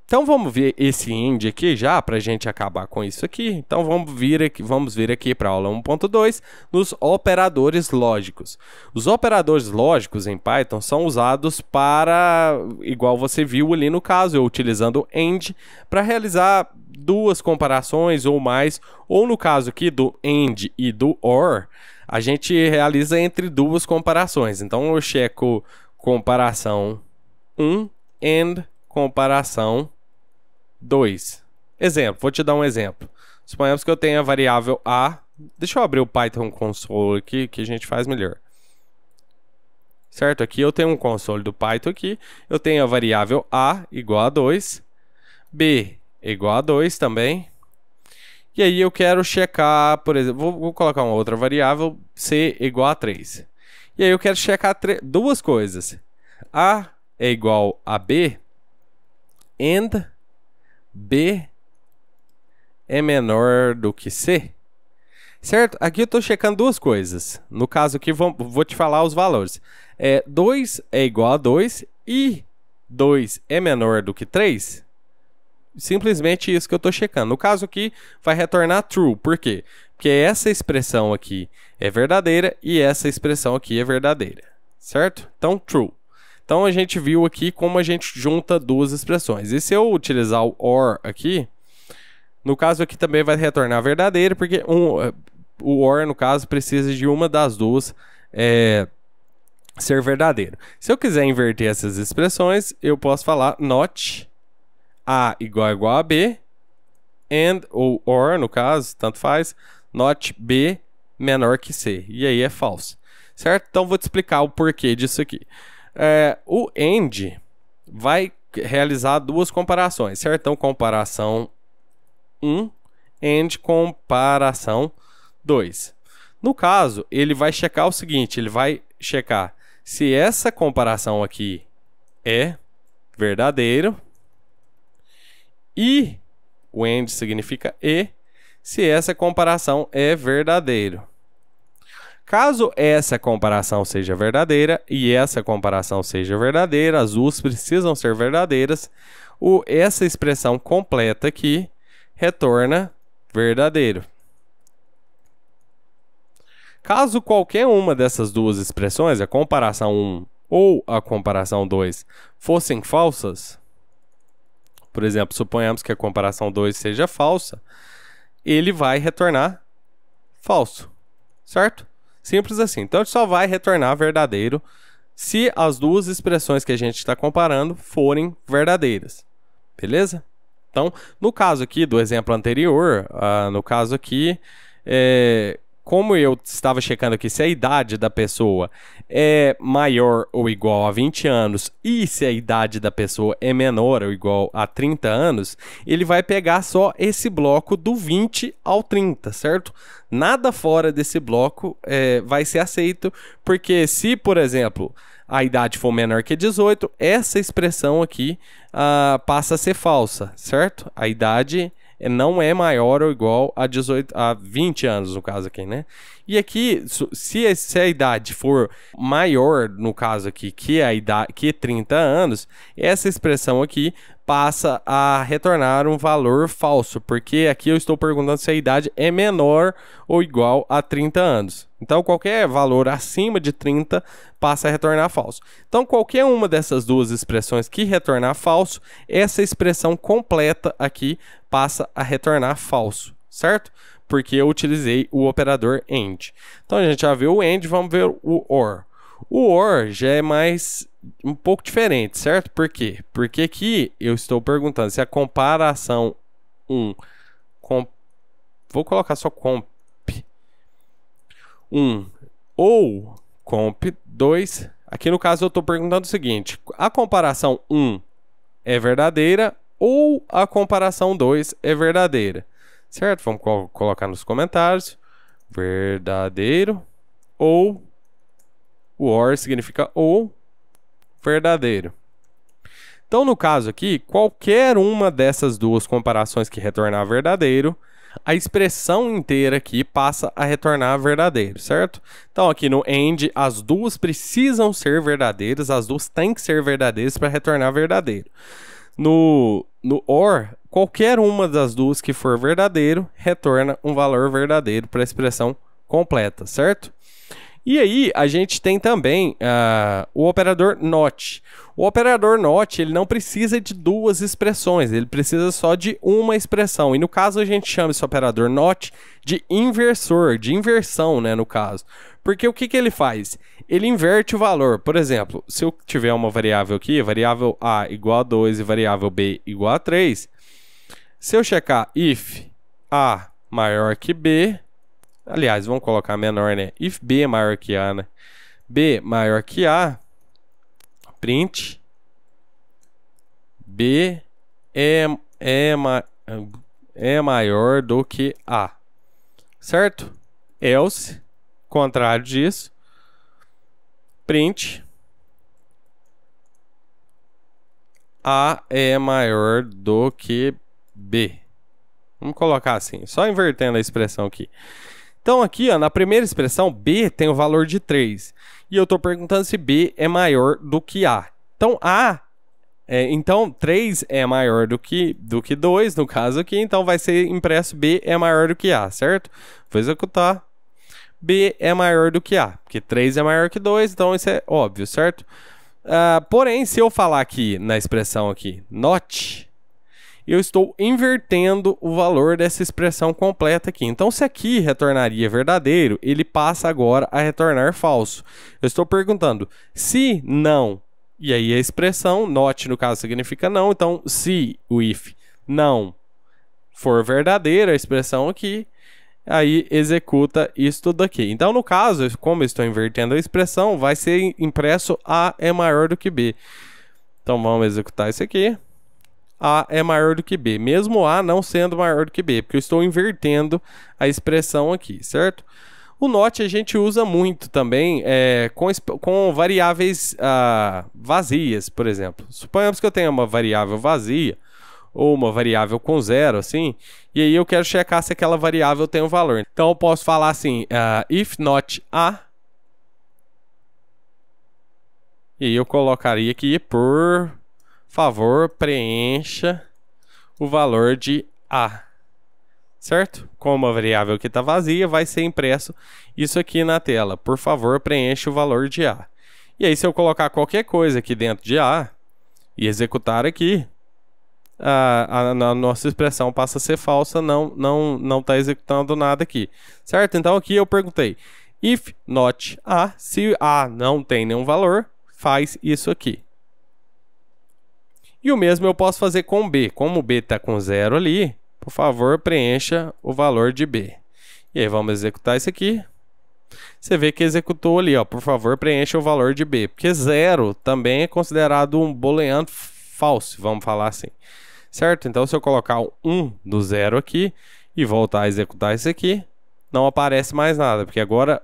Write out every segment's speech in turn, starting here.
Então vamos ver esse end aqui já para a gente acabar com isso aqui. Então vamos vir aqui para a aula 1.2 nos operadores lógicos. Os operadores lógicos em Python são usados para, igual você viu ali no caso, eu utilizando end para realizar duas comparações ou mais, ou no caso aqui do AND e do OR, a gente realiza entre duas comparações. Então eu checo comparação 1 AND comparação 2. Exemplo, vou te dar um exemplo. Suponhamos que eu tenha a variável A. Deixa eu abrir o Python console aqui que a gente faz melhor. Certo? Aqui eu tenho um console do Python aqui. Eu tenho a variável A igual a 2. B igual a 2 também. E aí eu quero checar, por exemplo, vou colocar uma outra variável, C igual a 3. E aí eu quero checar duas coisas. A é igual a B and B é menor do que C. Certo? Aqui eu estou checando duas coisas. No caso aqui, vou te falar os valores. 2 é igual a 2 e 2 é menor do que 3. Simplesmente isso que eu estou checando. No caso aqui, vai retornar true. Por quê? Porque essa expressão aqui é verdadeira e essa expressão aqui é verdadeira. Certo? Então, true. Então, a gente viu aqui como a gente junta duas expressões. E se eu utilizar o OR aqui, no caso aqui também vai retornar verdadeiro, porque o OR, no caso, precisa de uma das duas ser verdadeiro. Se eu quiser inverter essas expressões, eu posso falar not A igual a B, and ou OR, no caso, tanto faz, not B menor que C. E aí é false. Certo? Então, vou te explicar o porquê disso aqui. O AND vai realizar duas comparações, certo? Então, comparação 1 AND comparação 2. No caso, ele vai checar o seguinte, ele vai checar se essa comparação aqui é verdadeiro e o AND significa e, se essa comparação é verdadeiro. Caso essa comparação seja verdadeira e essa comparação seja verdadeira, as duas precisam ser verdadeiras, essa expressão completa aqui retorna verdadeiro. Caso qualquer uma dessas duas expressões, a comparação 1 ou a comparação 2, fossem falsas, por exemplo, suponhamos que a comparação 2 seja falsa, ele vai retornar falso, certo? Simples assim. Então, ele só vai retornar verdadeiro se as duas expressões que a gente está comparando forem verdadeiras. Beleza? Então, no caso aqui do exemplo anterior, no caso aqui, como eu estava checando aqui se a idade da pessoa é maior ou igual a 20 anos e se a idade da pessoa é menor ou igual a 30 anos, ele vai pegar só esse bloco do 20 ao 30, certo? Nada fora desse bloco vai ser aceito, porque se, por exemplo, a idade for menor que 18, essa expressão aqui passa a ser falsa, certo? A idade não é maior ou igual a 20 anos, no caso aqui, né? E aqui, se a idade for maior, no caso aqui, que 30 anos, essa expressão aqui passa a retornar um valor falso, porque aqui eu estou perguntando se a idade é menor ou igual a 30 anos. Então, qualquer valor acima de 30 passa a retornar falso. Então, qualquer uma dessas duas expressões que retornar falso, essa expressão completa aqui passa a retornar falso, certo? Porque eu utilizei o operador AND. Então, a gente já viu o AND, vamos ver o OR. O OR já é um pouco diferente, certo? Por quê? Porque aqui eu estou perguntando se a comparação 1, vou colocar só comp 1 ou comp 2, aqui no caso eu estou perguntando o seguinte, a comparação 1 é verdadeira ou a comparação 2 é verdadeira, certo? Vamos colocar nos comentários, verdadeiro ou, o OR significa ou verdadeiro. Então, no caso aqui, qualquer uma dessas duas comparações que retornar verdadeiro, a expressão inteira aqui passa a retornar verdadeiro, certo? Então, aqui no AND, as duas precisam ser verdadeiras, as duas têm que ser verdadeiras para retornar verdadeiro. No no OR, qualquer uma das duas que for verdadeiro, retorna um valor verdadeiro para a expressão completa, certo? E aí, a gente tem também o operador NOT. O operador NOT, ele não precisa de duas expressões, ele precisa só de uma expressão. E no caso, a gente chama esse operador NOT de inversor, de inversão, né, no caso. Porque o que ele faz? Ele inverte o valor. Por exemplo, se eu tiver uma variável aqui, variável A igual a 2 e variável B igual a 3, se eu checar if A maior que B, aliás, vamos colocar menor, né? If B é maior que A, né? B maior que A, print B é maior do que A, certo? Else, contrário disso, print A é maior do que B. Vamos colocar assim, só invertendo a expressão aqui. Então aqui, ó, na primeira expressão, B tem o valor de 3. E eu estou perguntando se B é maior do que A. Então, então 3 é maior do que 2, no caso aqui. Então, vai ser impresso B é maior do que A, certo? Vou executar. B é maior do que A, porque 3 é maior que 2, então isso é óbvio, certo? Porém, se eu falar aqui na expressão aqui, not, eu estou invertendo o valor dessa expressão completa aqui. Então, se aqui retornaria verdadeiro, ele passa agora a retornar falso. Eu estou perguntando se não, e aí a expressão not, no caso, significa não. Então, se o if não for verdadeira, a expressão aqui, aí executa isso tudo aqui. Então, no caso, como eu estou invertendo a expressão, vai ser impresso A é maior do que B. Então, vamos executar isso aqui. A é maior do que B, mesmo A não sendo maior do que B, porque eu estou invertendo a expressão aqui, certo? O not a gente usa muito também com variáveis vazias, por exemplo. Suponhamos que eu tenha uma variável vazia, ou uma variável com zero, assim, e aí eu quero checar se aquela variável tem um valor. Então eu posso falar assim, if not A, e aí eu colocaria aqui por favor, preencha o valor de A, certo? Como a variável aqui está vazia, vai ser impresso isso aqui na tela. Por favor, preencha o valor de A. E aí, se eu colocar qualquer coisa aqui dentro de A e executar aqui, a nossa expressão passa a ser falsa, não está executando nada aqui, certo? Então, aqui eu perguntei, if not A, se A não tem nenhum valor, faz isso aqui. E o mesmo eu posso fazer com B. Como B está com 0 ali, por favor, preencha o valor de B. E aí vamos executar isso aqui. Você vê que executou ali, ó, por favor, preencha o valor de B. Porque 0 também é considerado um boolean false, vamos falar assim. Certo? Então, se eu colocar o 1 do 0 aqui e voltar a executar isso aqui, não aparece mais nada, porque agora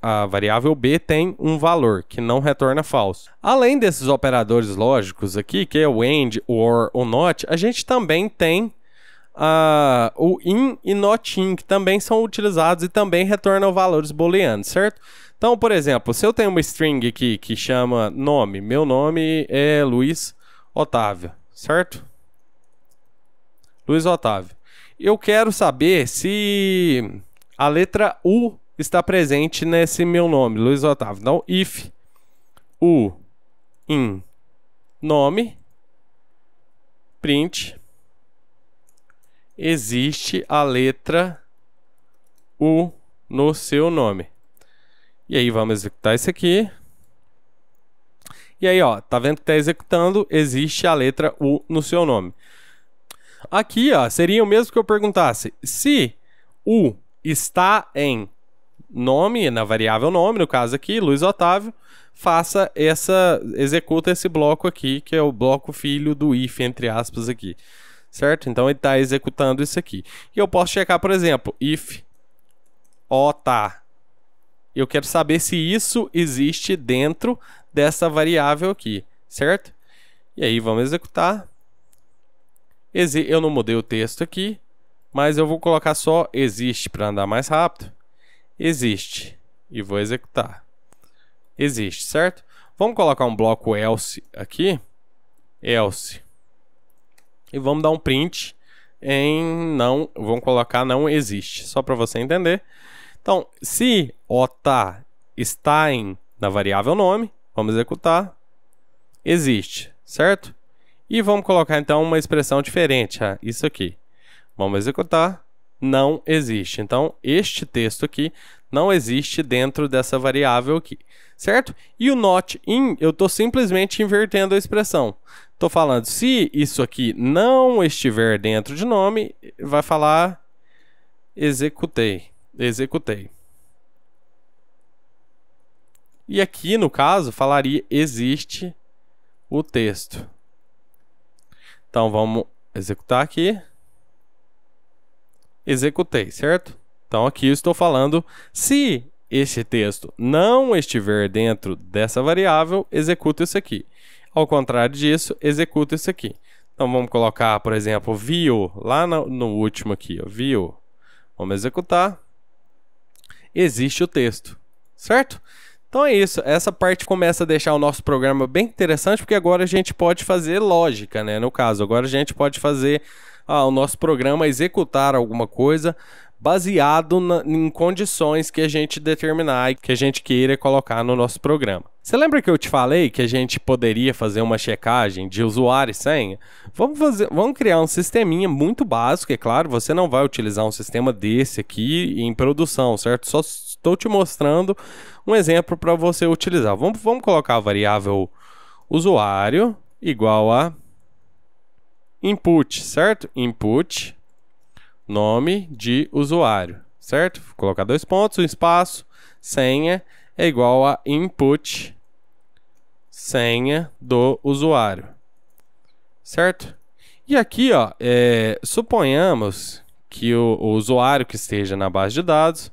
a variável B tem um valor que não retorna falso. Além desses operadores lógicos aqui, que é o AND, o OR, o NOT, a gente também tem o IN e NOT IN, que também são utilizados e também retornam valores booleanos, certo? Então, por exemplo, se eu tenho uma string aqui que chama nome, meu nome é Luiz Otávio, certo? Luiz Otávio. Eu quero saber se a letra U está presente nesse meu nome, Luiz Otávio. Então, if U in nome, print, existe a letra U no seu nome. E aí, vamos executar isso aqui. E aí, ó, tá vendo que tá executando, existe a letra U no seu nome. Aqui, ó, seria o mesmo que eu perguntasse, se U está em nome, na variável nome, no caso aqui, Luiz Otávio, executa esse bloco aqui, que é o bloco filho do if, entre aspas, aqui, certo? Então, ele está executando isso aqui. E eu posso checar, por exemplo, if O tá. Eu quero saber se isso existe dentro dessa variável aqui, certo? E aí, vamos executar. Eu não mudei o texto aqui, mas eu vou colocar só existe para andar mais rápido. Existe. E vou executar. Existe, certo? Vamos colocar um bloco else aqui. Else. e vamos dar um print em não, vamos colocar não existe, só para você entender. Então, se OTA está na variável nome, vamos executar, existe, certo? E vamos colocar então uma expressão diferente, isso aqui. Vamos executar, não existe. Então, este texto aqui não existe dentro dessa variável aqui, certo? E o not in, eu estou simplesmente invertendo a expressão. Estou falando, se isso aqui não estiver dentro de nome, vai falar executei. E aqui, no caso, falaria existe o texto. Então, vamos executar aqui. Executei, certo? Então, aqui eu estou falando, se este texto não estiver dentro dessa variável, executa isso aqui. Ao contrário disso, executa isso aqui. Então, vamos colocar, por exemplo, view, lá no último aqui, ó, view. Vamos executar. Existe o texto, certo? Então é isso, essa parte começa a deixar o nosso programa bem interessante, porque agora a gente pode fazer lógica, né? No caso, agora a gente pode fazer o nosso programa executar alguma coisa baseado em condições que a gente determinar e que a gente queira colocar no nosso programa. Você lembra que eu te falei que a gente poderia fazer uma checagem de usuário e senha? Vamos criar um sisteminha muito básico, é claro, você não vai utilizar um sistema desse aqui em produção, certo? Só estou te mostrando um exemplo para você utilizar. Vamos colocar a variável usuário igual a input, certo? Input, nome de usuário, certo? Vou colocar dois pontos, um espaço, senha é igual a input, senha do usuário, certo? E aqui, ó, suponhamos que o usuário que esteja na base de dados,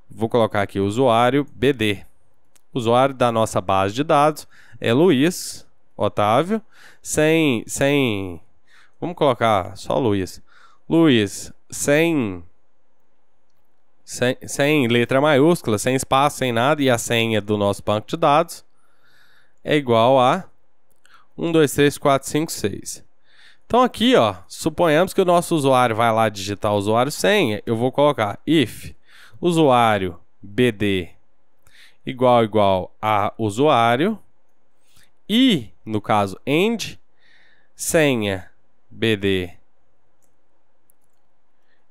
vou colocar aqui usuário BD. O usuário da nossa base de dados é Luiz Otávio, vamos colocar só Luiz. Luiz, sem letra maiúscula, sem espaço, sem nada, e a senha do nosso banco de dados é igual a 1, 2, 3, 4, 5, 6. Então aqui, ó, suponhamos que o nosso usuário vai lá digitar o usuário senha, eu vou colocar if usuário BD igual a usuário e, no caso, end senha BD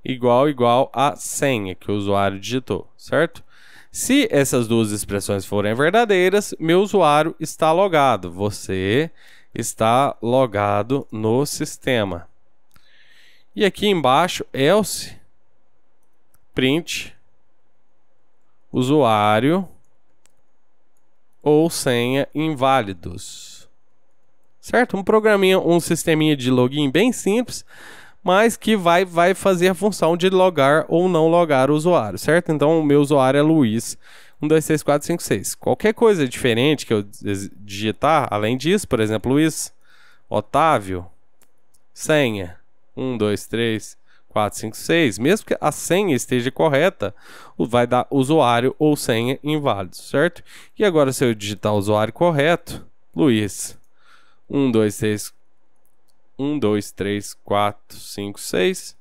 igual a senha que o usuário digitou, certo? Se essas duas expressões forem verdadeiras, meu usuário está logado. Você está logado no sistema. E aqui embaixo, else print usuário ou senha inválidos. Certo? Um programinha, um sisteminha de login bem simples, mas que vai fazer a função de logar ou não logar o usuário, certo? Então, o meu usuário é Luiz 1, 2, 3, 4, 5, 6. Qualquer coisa diferente que eu digitar, além disso, por exemplo, Luiz Otávio, senha 1, 2, 3, 4, 5, 6. Mesmo que a senha esteja correta, vai dar usuário ou senha inválido, certo? E agora, se eu digitar o usuário correto, Luiz 1, 2, 3, 4, 5, 6,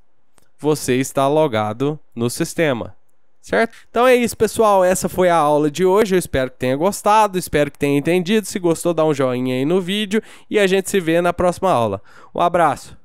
você está logado no sistema, certo? Então é isso, pessoal, essa foi a aula de hoje, eu espero que tenha gostado, espero que tenha entendido. Se gostou, dá um joinha aí no vídeo e a gente se vê na próxima aula. Um abraço!